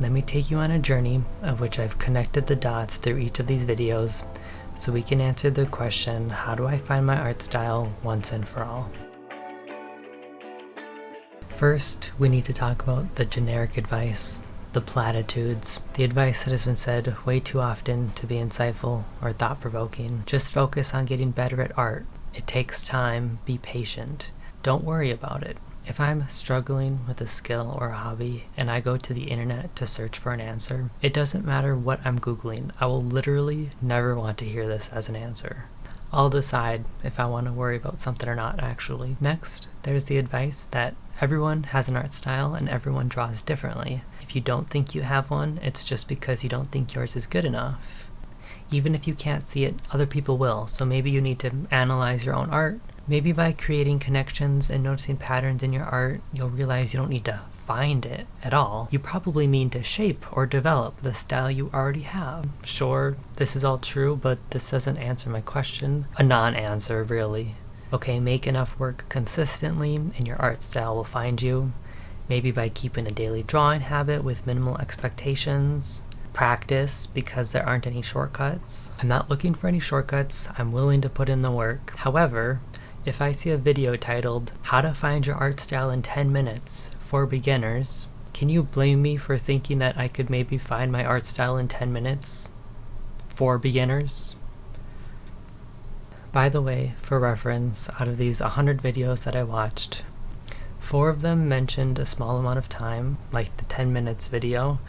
let me take you on a journey of which I've connected the dots through each of these videos so we can answer the question, how do I find my art style once and for all? First, we need to talk about the generic advice, the platitudes, the advice that has been said way too often to be insightful or thought-provoking. Just focus on getting better at art. It takes time, be patient. Don't worry about it. If I'm struggling with a skill or a hobby and I go to the internet to search for an answer, it doesn't matter what I'm Googling. I will literally never want to hear this as an answer. I'll decide if I want to worry about something or not, actually. Next, there's the advice that everyone has an art style and everyone draws differently. If you don't think you have one, it's just because you don't think yours is good enough. Even if you can't see it, other people will, so maybe you need to analyze your own art. Maybe by creating connections and noticing patterns in your art, you'll realize you don't need to find it at all. You probably mean to shape or develop the style you already have. Sure, this is all true, but this doesn't answer my question. A non-answer, really. Okay, make enough work consistently and your art style will find you. Maybe by keeping a daily drawing habit with minimal expectations. Practice, because there aren't any shortcuts. I'm not looking for any shortcuts. I'm willing to put in the work. However, if I see a video titled, How to Find Your Art Style in 10 Minutes for Beginners, can you blame me for thinking that I could maybe find my art style in 10 minutes for beginners? By the way, for reference, out of these 100 videos that I watched, 4 of them mentioned a small amount of time, like the 10 minutes video.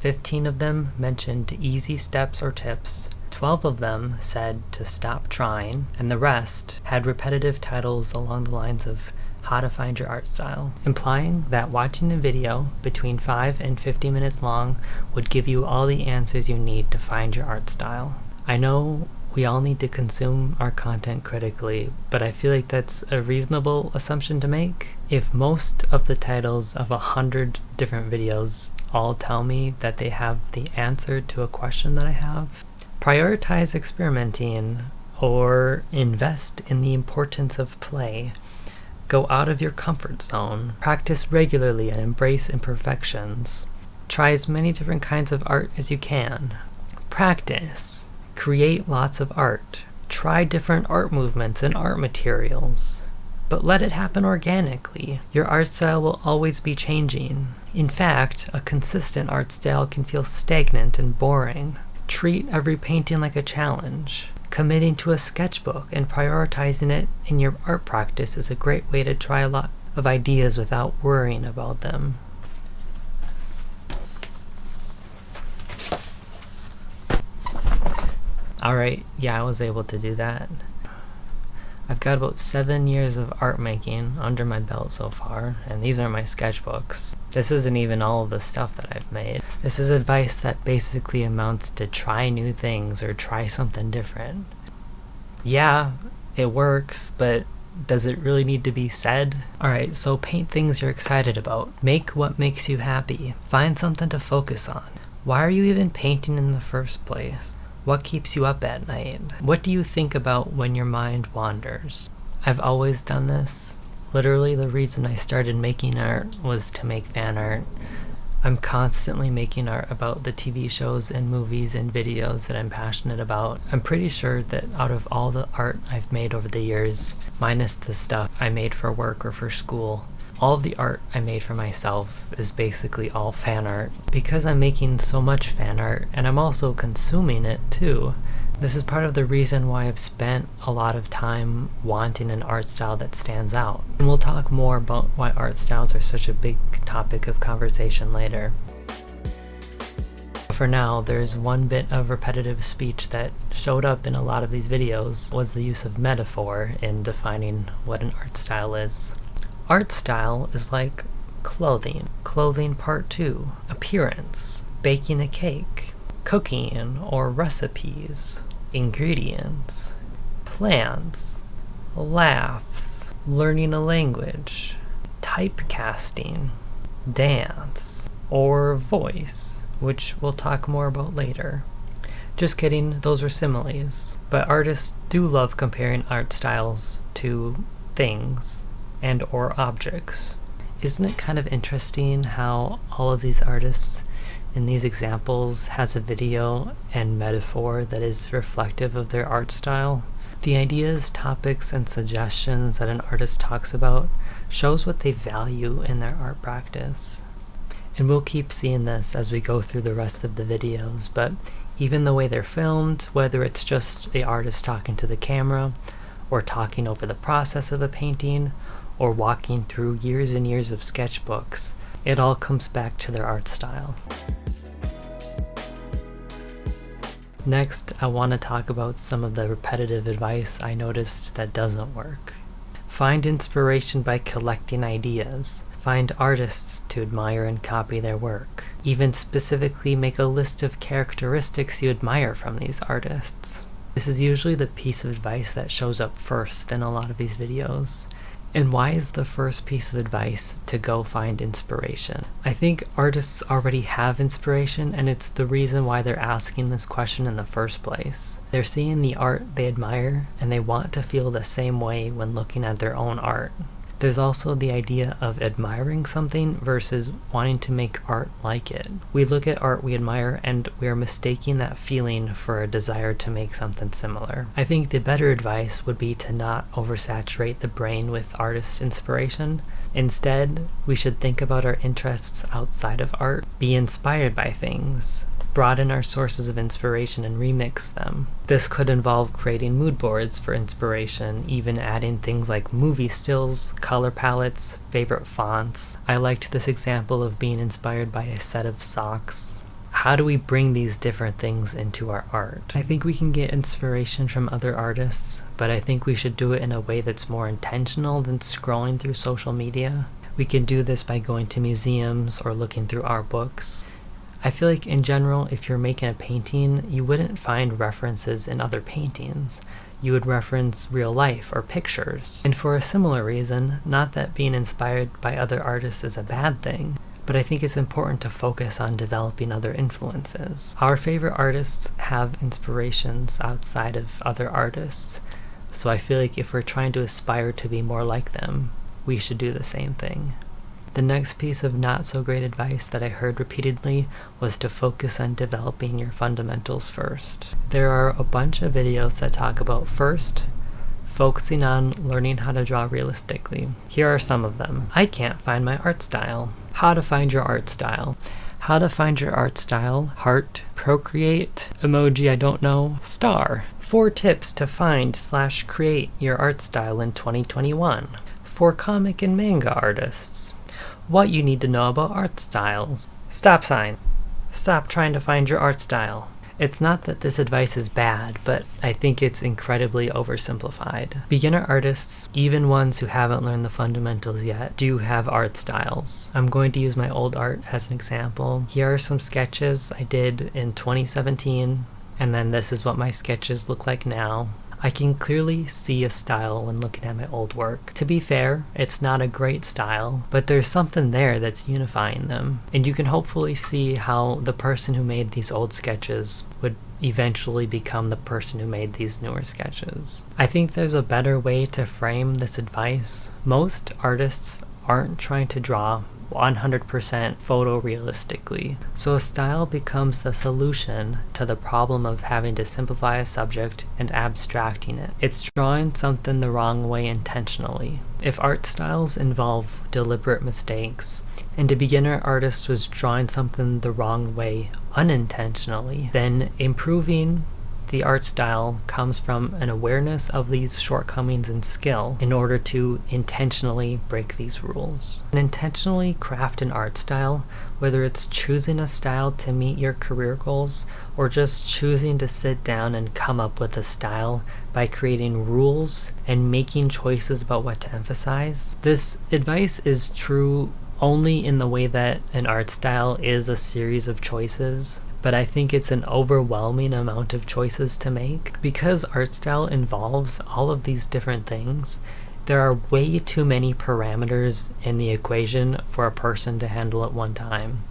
15 of them mentioned easy steps or tips. 12 of them said to stop trying, and the rest had repetitive titles along the lines of how to find your art style, implying that watching a video between 5 and 50 minutes long would give you all the answers you need to find your art style. I know we all need to consume our content critically, but I feel like that's a reasonable assumption to make. If most of the titles of 100 different videos all tell me that they have the answer to a question that I have, prioritize experimenting or invest in the importance of play. Go out of your comfort zone. Practice regularly and embrace imperfections. Try as many different kinds of art as you can. Practice. Create lots of art. Try different art movements and art materials. But let it happen organically. Your art style will always be changing. In fact, a consistent art style can feel stagnant and boring. Treat every painting like a challenge. Committing to a sketchbook and prioritizing it in your art practice is a great way to try a lot of ideas without worrying about them. Alright, yeah, I was able to do that. I've got about 7 years of art making under my belt so far, and these are my sketchbooks. This isn't even all of the stuff that I've made. This is advice that basically amounts to try new things or try something different. Yeah, it works, but does it really need to be said? Alright, so paint things you're excited about. Make what makes you happy. Find something to focus on. Why are you even painting in the first place? What keeps you up at night? What do you think about when your mind wanders? I've always done this. Literally, the reason I started making art was to make fan art. I'm constantly making art about the TV shows and movies and videos that I'm passionate about. I'm pretty sure that out of all the art I've made over the years, minus the stuff I made for work or for school, all of the art I made for myself is basically all fan art. Because I'm making so much fan art, and I'm also consuming it too, this is part of the reason why I've spent a lot of time wanting an art style that stands out. And we'll talk more about why art styles are such a big topic of conversation later. For now, there's one bit of repetitive speech that showed up in a lot of these videos, was the use of metaphor in defining what an art style is. Art style is like clothing. Clothing part 2. Appearance. Baking a cake. Cooking or recipes. Ingredients. Plants. Laughs. Learning a language. Typecasting. Dance. Or voice, which we'll talk more about later. Just kidding, those were similes. But artists do love comparing art styles to things and or objects. Isn't it kind of interesting how all of these artists in these examples has a video and metaphor that is reflective of their art style. The ideas, topics, and suggestions that an artist talks about shows what they value in their art practice. And we'll keep seeing this as we go through the rest of the videos, but even the way they're filmed, whether it's just the artist talking to the camera, or talking over the process of a painting, or walking through years and years of sketchbooks, it all comes back to their art style. Next, I want to talk about some of the repetitive advice I noticed that doesn't work. Find inspiration by collecting ideas. Find artists to admire and copy their work. Even specifically make a list of characteristics you admire from these artists. This is usually the piece of advice that shows up first in a lot of these videos. And why is the first piece of advice to go find inspiration? I think artists already have inspiration, and it's the reason why they're asking this question in the first place. They're seeing the art they admire, and they want to feel the same way when looking at their own art. There's also the idea of admiring something versus wanting to make art like it. We look at art we admire and we are mistaking that feeling for a desire to make something similar. I think the better advice would be to not oversaturate the brain with artist inspiration. Instead, we should think about our interests outside of art, be inspired by things, broaden our sources of inspiration and remix them. This could involve creating mood boards for inspiration, even adding things like movie stills, color palettes, favorite fonts. I liked this example of being inspired by a set of socks. How do we bring these different things into our art? I think we can get inspiration from other artists, but I think we should do it in a way that's more intentional than scrolling through social media. We can do this by going to museums or looking through art books. I feel like in general, if you're making a painting, you wouldn't find references in other paintings. You would reference real life or pictures. And for a similar reason, not that being inspired by other artists is a bad thing, but I think it's important to focus on developing other influences. Our favorite artists have inspirations outside of other artists, so I feel like if we're trying to aspire to be more like them, we should do the same thing. The next piece of not so great advice that I heard repeatedly was to focus on developing your fundamentals first. There are a bunch of videos that talk about first, focusing on learning how to draw realistically. Here are some of them. I can't find my art style. How to find your art style. How to find your art style. Heart. Procreate. Emoji I don't know. Star. 4 tips to find/create your art style in 2021. For comic and manga artists. What you need to know about art styles. Stop sign. Stop trying to find your art style. It's not that this advice is bad, but I think it's incredibly oversimplified. Beginner artists, even ones who haven't learned the fundamentals yet, do have art styles. I'm going to use my old art as an example. Here are some sketches I did in 2017, and then this is what my sketches look like now. I can clearly see a style when looking at my old work. To be fair, it's not a great style, but there's something there that's unifying them. And you can hopefully see how the person who made these old sketches would eventually become the person who made these newer sketches. I think there's a better way to frame this advice. Most artists aren't trying to draw 100% photorealistically. So a style becomes the solution to the problem of having to simplify a subject and abstracting it. It's drawing something the wrong way intentionally. If art styles involve deliberate mistakes, and a beginner artist was drawing something the wrong way unintentionally, then improving the art style comes from an awareness of these shortcomings and skill in order to intentionally break these rules. And intentionally craft an art style, whether it's choosing a style to meet your career goals or just choosing to sit down and come up with a style by creating rules and making choices about what to emphasize. This advice is true only in the way that an art style is a series of choices, but I think it's an overwhelming amount of choices to make. Because art style involves all of these different things, there are way too many parameters in the equation for a person to handle at one time.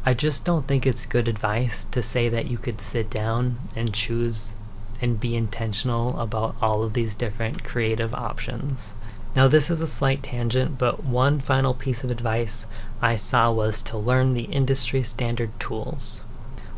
I just don't think it's good advice to say that you could sit down and choose and be intentional about all of these different creative options. Now this is a slight tangent, but one final piece of advice I saw was to learn the industry standard tools.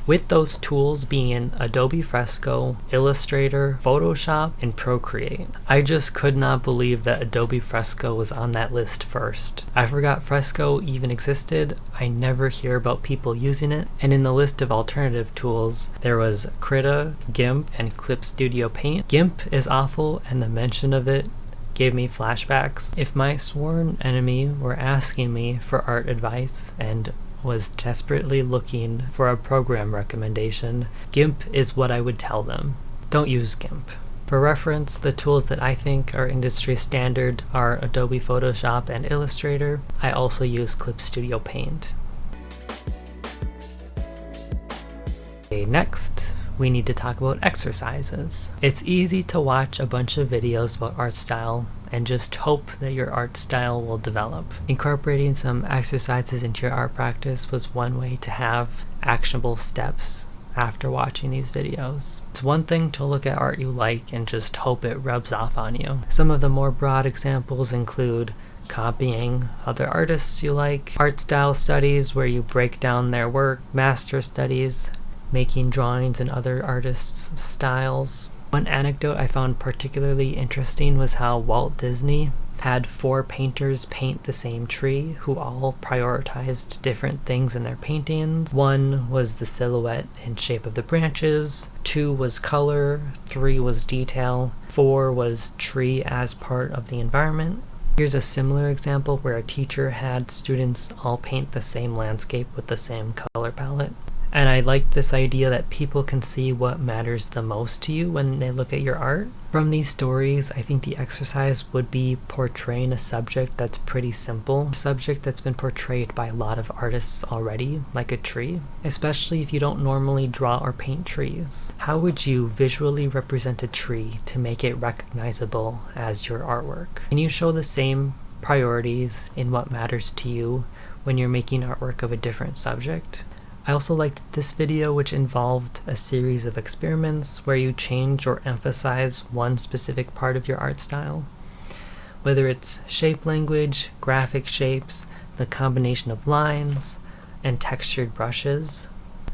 With those tools being Adobe Fresco, Illustrator, Photoshop, and Procreate. I just could not believe that Adobe Fresco was on that list first. I forgot Fresco even existed, I never hear about people using it, and in the list of alternative tools, there was Krita, GIMP, and Clip Studio Paint. GIMP is awful, and the mention of it gave me flashbacks. If my sworn enemy were asking me for art advice and was desperately looking for a program recommendation, GIMP is what I would tell them. Don't use GIMP. For reference, the tools that I think are industry standard are Adobe Photoshop and Illustrator. I also use Clip Studio Paint. Okay, next, we need to talk about exercises. It's easy to watch a bunch of videos about art style and just hope that your art style will develop. Incorporating some exercises into your art practice was one way to have actionable steps after watching these videos. It's one thing to look at art you like and just hope it rubs off on you. Some of the more broad examples include copying other artists you like, art style studies where you break down their work, master studies, making drawings in other artists' styles. One anecdote I found particularly interesting was how Walt Disney had 4 painters paint the same tree who all prioritized different things in their paintings. 1 was the silhouette and shape of the branches, 2 was color, 3 was detail, 4 was tree as part of the environment. Here's a similar example where a teacher had students all paint the same landscape with the same color palette. And I like this idea that people can see what matters the most to you when they look at your art. From these stories, I think the exercise would be portraying a subject that's pretty simple, a subject that's been portrayed by a lot of artists already, like a tree, especially if you don't normally draw or paint trees. How would you visually represent a tree to make it recognizable as your artwork? Can you show the same priorities in what matters to you when you're making artwork of a different subject? I also liked this video, which involved a series of experiments where you change or emphasize one specific part of your art style. Whether it's shape language, graphic shapes, the combination of lines, and textured brushes.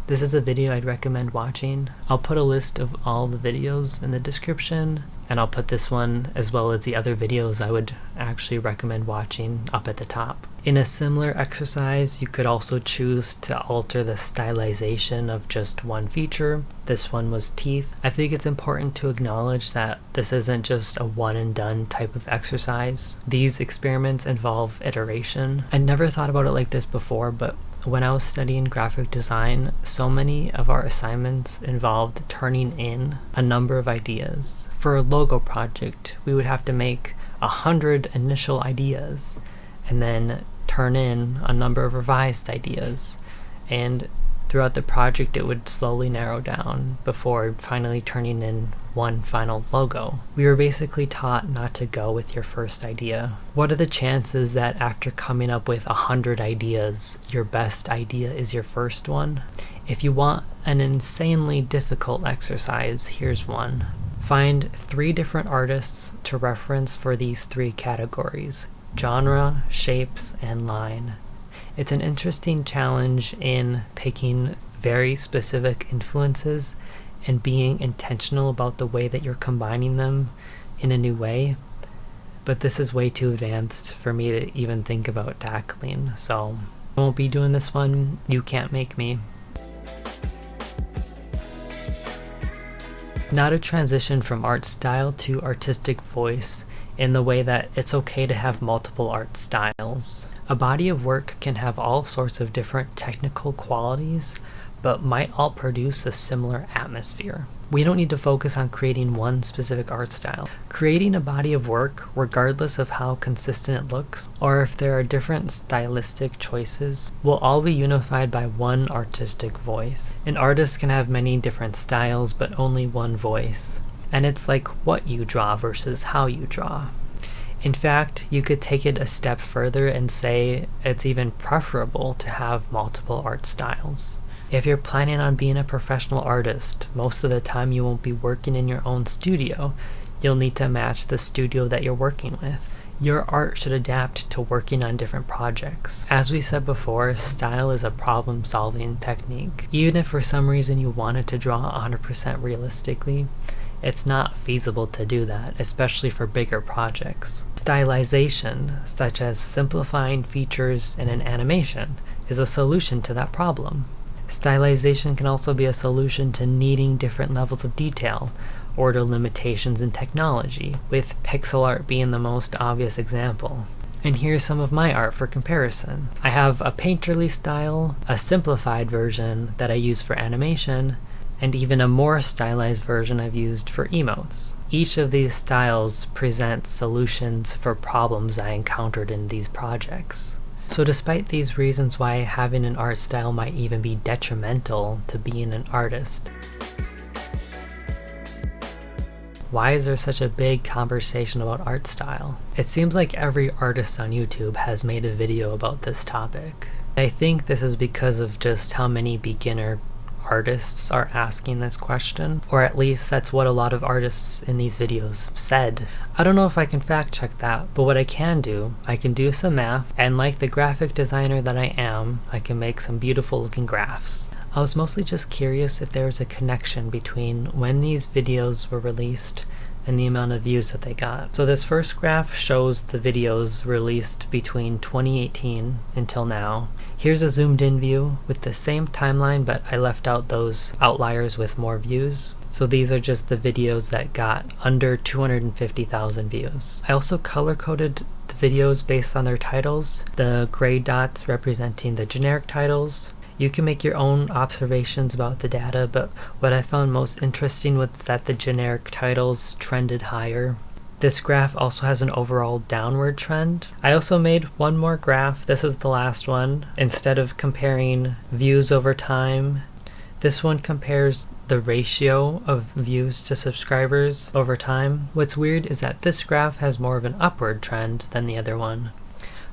This is a video I'd recommend watching. I'll put a list of all the videos in the description, and I'll put this one as well as the other videos I would actually recommend watching up at the top. In a similar exercise, you could also choose to alter the stylization of just one feature. This one was teeth. I think it's important to acknowledge that this isn't just a one and done type of exercise. These experiments involve iteration. I never thought about it like this before, but when I was studying graphic design, so many of our assignments involved turning in a number of ideas. For a logo project, we would have to make 100 initial ideas and then turn in a number of revised ideas. And throughout the project, it would slowly narrow down before finally turning in one final logo. We were basically taught not to go with your first idea. What are the chances that after coming up with 100 ideas, your best idea is your first one? If you want an insanely difficult exercise, here's one. Find 3 different artists to reference for these 3 categories: genre, shapes, and line. It's an interesting challenge in picking very specific influences and being intentional about the way that you're combining them in a new way. But this is way too advanced for me to even think about tackling, so I won't be doing this one. You can't make me. Now to transition from art style to artistic voice in the way that it's okay to have multiple art styles. A body of work can have all sorts of different technical qualities, but might all produce a similar atmosphere. We don't need to focus on creating one specific art style. Creating a body of work, regardless of how consistent it looks, or if there are different stylistic choices, will all be unified by one artistic voice. An artist can have many different styles, but only one voice. And it's like what you draw versus how you draw. In fact, you could take it a step further and say it's even preferable to have multiple art styles. If you're planning on being a professional artist, most of the time you won't be working in your own studio. You'll need to match the studio that you're working with. Your art should adapt to working on different projects. As we said before, style is a problem-solving technique. Even if for some reason you wanted to draw 100% realistically, it's not feasible to do that, especially for bigger projects. Stylization, such as simplifying features in an animation, is a solution to that problem. Stylization can also be a solution to needing different levels of detail, or to limitations in technology, with pixel art being the most obvious example. And here's some of my art for comparison. I have a painterly style, a simplified version that I use for animation, and even a more stylized version I've used for emotes. Each of these styles presents solutions for problems I encountered in these projects. So despite these reasons why having an art style might even be detrimental to being an artist, why is there such a big conversation about art style? It seems like every artist on YouTube has made a video about this topic. I think this is because of just how many beginner artists are asking this question, or at least that's what a lot of artists in these videos said. I don't know if I can fact check that, but what I can do some math, and like the graphic designer that I am, I can make some beautiful looking graphs. I was mostly just curious if there was a connection between when these videos were released and the amount of views that they got. So this first graph shows the videos released between 2018 until now. Here's a zoomed in view with the same timeline, but I left out those outliers with more views. So these are just the videos that got under 250,000 views. I also color coded the videos based on their titles, the gray dots representing the generic titles. You can make your own observations about the data, but what I found most interesting was that the generic titles trended higher. This graph also has an overall downward trend. I also made one more graph. This is the last one. Instead of comparing views over time, this one compares the ratio of views to subscribers over time. What's weird is that this graph has more of an upward trend than the other one.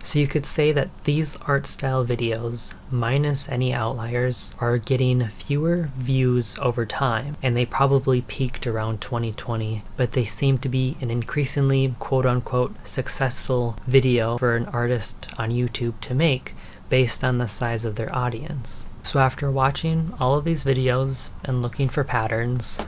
So you could say that these art style videos, minus any outliers, are getting fewer views over time, and they probably peaked around 2020, but they seem to be an increasingly quote-unquote successful video for an artist on YouTube to make based on the size of their audience. So after watching all of these videos and looking for patterns,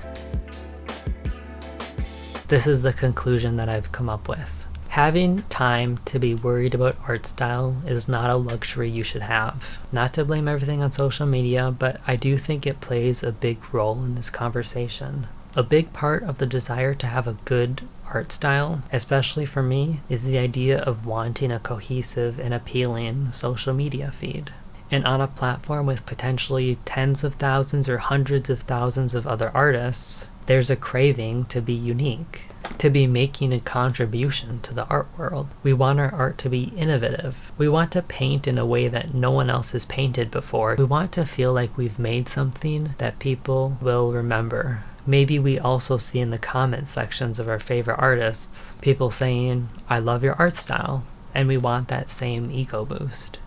this is the conclusion that I've come up with. Having time to be worried about art style is not a luxury you should have. Not to blame everything on social media, but I do think it plays a big role in this conversation. A big part of the desire to have a good art style, especially for me, is the idea of wanting a cohesive and appealing social media feed. And on a platform with potentially tens of thousands or hundreds of thousands of other artists, there's a craving to be unique, to be making a contribution to the art world. We want our art to be innovative. We want to paint in a way that no one else has painted before. We want to feel like we've made something that people will remember. Maybe we also see in the comment sections of our favorite artists, people saying, "I love your art style," and we want that same ego boost.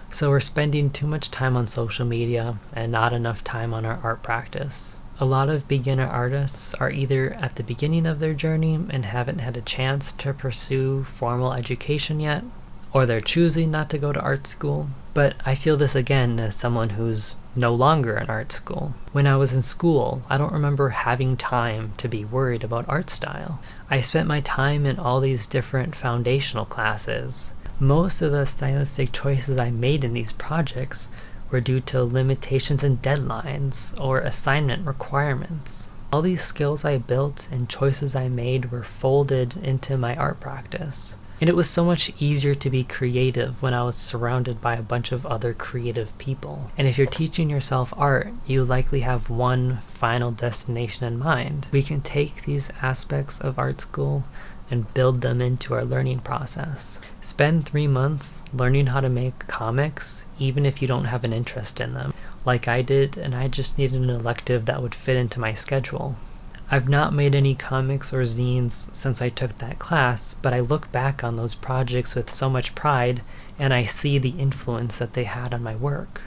So we're spending too much time on social media and not enough time on our art practice. A lot of beginner artists are either at the beginning of their journey and haven't had a chance to pursue formal education yet, or they're choosing not to go to art school. But I feel this again as someone who's no longer in art school. When I was in school, I don't remember having time to be worried about art style. I spent my time in all these different foundational classes. Most of the stylistic choices I made in these projects were due to limitations and deadlines or assignment requirements. All these skills I built and choices I made were folded into my art practice. And it was so much easier to be creative when I was surrounded by a bunch of other creative people. And if you're teaching yourself art, you likely have one final destination in mind. We can take these aspects of art school and build them into our learning process. Spend 3 months learning how to make comics, even if you don't have an interest in them, like I did, and I just needed an elective that would fit into my schedule. I've not made any comics or zines since I took that class, but I look back on those projects with so much pride, and I see the influence that they had on my work.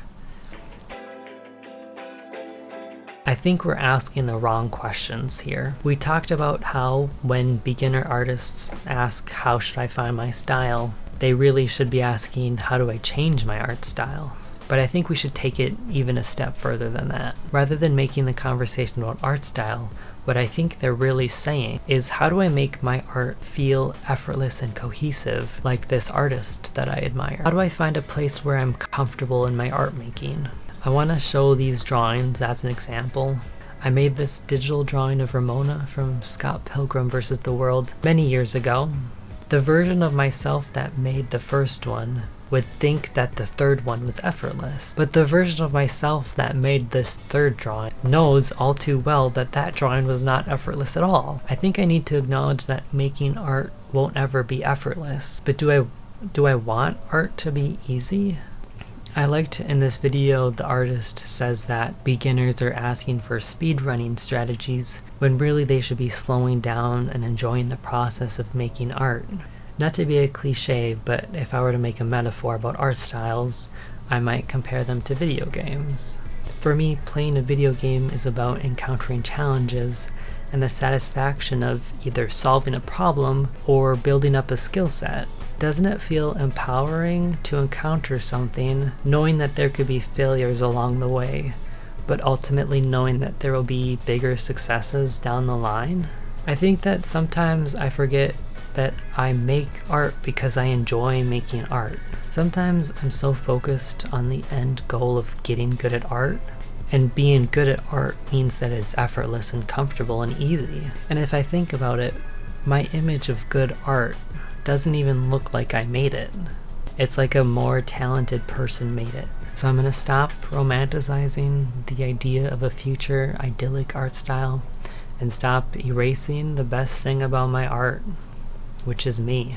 I think we're asking the wrong questions here. We talked about how when beginner artists ask, how should I find my style, they really should be asking, how do I change my art style? But I think we should take it even a step further than that. Rather than making the conversation about art style, what I think they're really saying is, how do I make my art feel effortless and cohesive like this artist that I admire? How do I find a place where I'm comfortable in my art making? I want to show these drawings as an example. I made this digital drawing of Ramona from Scott Pilgrim vs. the World many years ago. The version of myself that made the first one would think that the third one was effortless, but the version of myself that made this third drawing knows all too well that that drawing was not effortless at all. I think I need to acknowledge that making art won't ever be effortless, but do I want art to be easy? I liked in this video the artist says that beginners are asking for speedrunning strategies when really they should be slowing down and enjoying the process of making art. Not to be a cliche, but if I were to make a metaphor about art styles, I might compare them to video games. For me, playing a video game is about encountering challenges and the satisfaction of either solving a problem or building up a skill set. Doesn't it feel empowering to encounter something, knowing that there could be failures along the way, but ultimately knowing that there will be bigger successes down the line? I think that sometimes I forget that I make art because I enjoy making art. Sometimes I'm so focused on the end goal of getting good at art, and being good at art means that it's effortless and comfortable and easy. And if I think about it, my image of good art doesn't even look like I made it. It's like a more talented person made it. So I'm gonna stop romanticizing the idea of a future idyllic art style and stop erasing the best thing about my art, which is me.